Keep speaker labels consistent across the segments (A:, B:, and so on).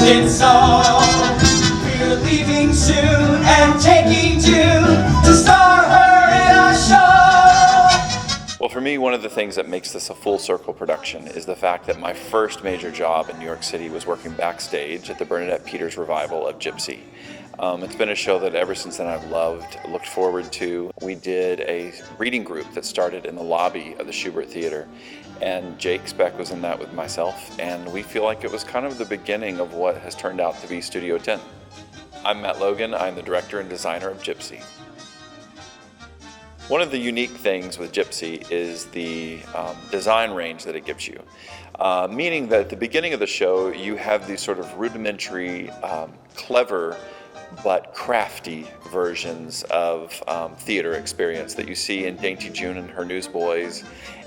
A: it's all. We're leaving soon and taking June to star her in our show.
B: Well, for me, one of the things that makes this a full circle production is the fact that my first major job in New York City was working backstage at the Bernadette Peters revival of Gypsy. It's been a show that ever since then I've loved, looked forward to. We did a reading group that started in the lobby of the Schubert Theater, and Jake Speck was in that with myself, and we feel like it was kind of the beginning of what has turned out to be Studio Tenn. I'm Matt Logan. I'm the director and designer of Gypsy. One of the unique things with Gypsy is the design range that it gives you, meaning that at the beginning of the show you have these sort of rudimentary, clever but crafty versions of theater experience that you see in Dainty June and her Newsboys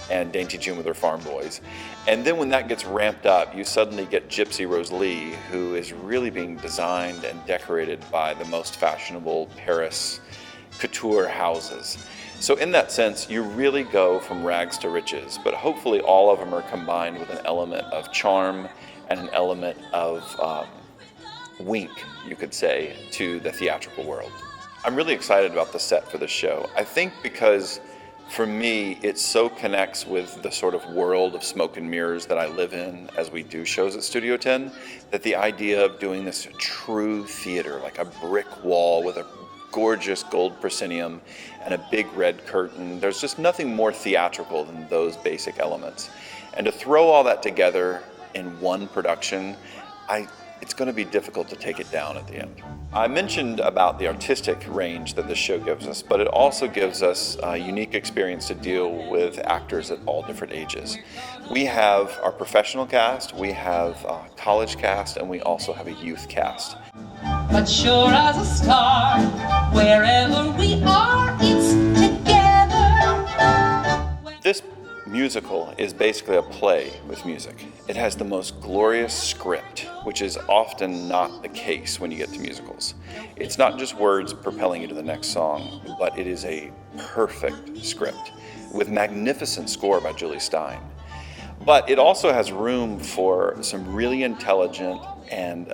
B: and Dainty June with her Farm Boys. And then when that gets ramped up, you suddenly get Gypsy Rose Lee, who is really being designed and decorated by the most fashionable Paris couture houses. So in that sense, you really go from rags to riches, but hopefully all of them are combined with an element of charm and an element of wink, you could say, to the theatrical world. I'm really excited about the set for this show. I think because for me, it so connects with the sort of world of smoke and mirrors that I live in as we do shows at Studio Tenn, that the idea of doing this true theater, like a brick wall with a gorgeous gold proscenium and a big red curtain, there's just nothing more theatrical than those basic elements. And to throw all that together in one production, it's going to be difficult to take it down at the end. I mentioned about the artistic range that this show gives us, but it also gives us a unique experience to deal with actors at all different ages. We have our professional cast, we have a college cast, and we also have a youth cast.
A: But sure as a star, wherever we are, it's together.
B: This musical is basically a play with music. It has the most glorious script, which is often not the case when you get to musicals. It's not just words propelling you to the next song, but it is a perfect script with magnificent score by Julie Stein. But it also has room for some really intelligent and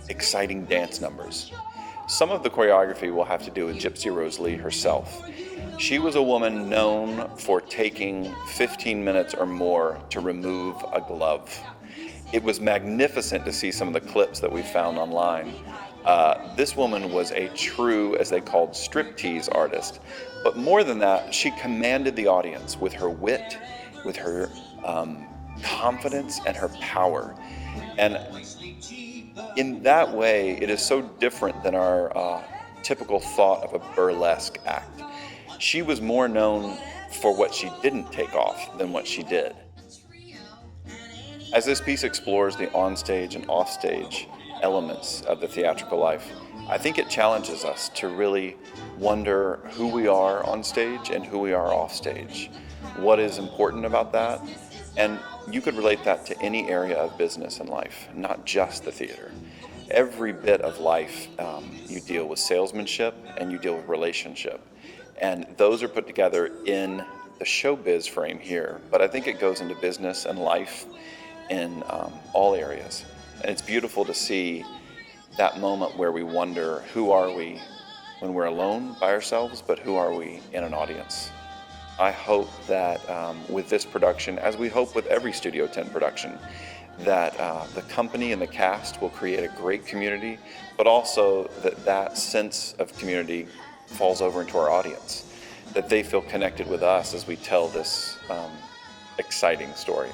B: exciting dance numbers. Some of the choreography will have to do with Gypsy Rose Lee herself. She was a woman known for taking 15 minutes or more to remove a glove. It was magnificent to see some of the clips that we found online. This woman was a true, as they called, striptease artist. But more than that, she commanded the audience with her wit, with her confidence and her power. And in that way, it is so different than our typical thought of a burlesque act. She was more known for what she didn't take off than what she did. As this piece explores the onstage and offstage elements of the theatrical life, I think it challenges us to really wonder who we are on stage and who we are off stage. What is important about that? And you could relate that to any area of business and life, not just the theater. Every bit of life, you deal with salesmanship and you deal with relationship. And those are put together in the showbiz frame here, but I think it goes into business and life in all areas. And it's beautiful to see that moment where we wonder, who are we when we're alone by ourselves, but who are we in an audience? I hope that with this production, as we hope with every Studio Tenn production, that the company and the cast will create a great community, but also that sense of community falls over into our audience, that they feel connected with us as we tell this exciting story.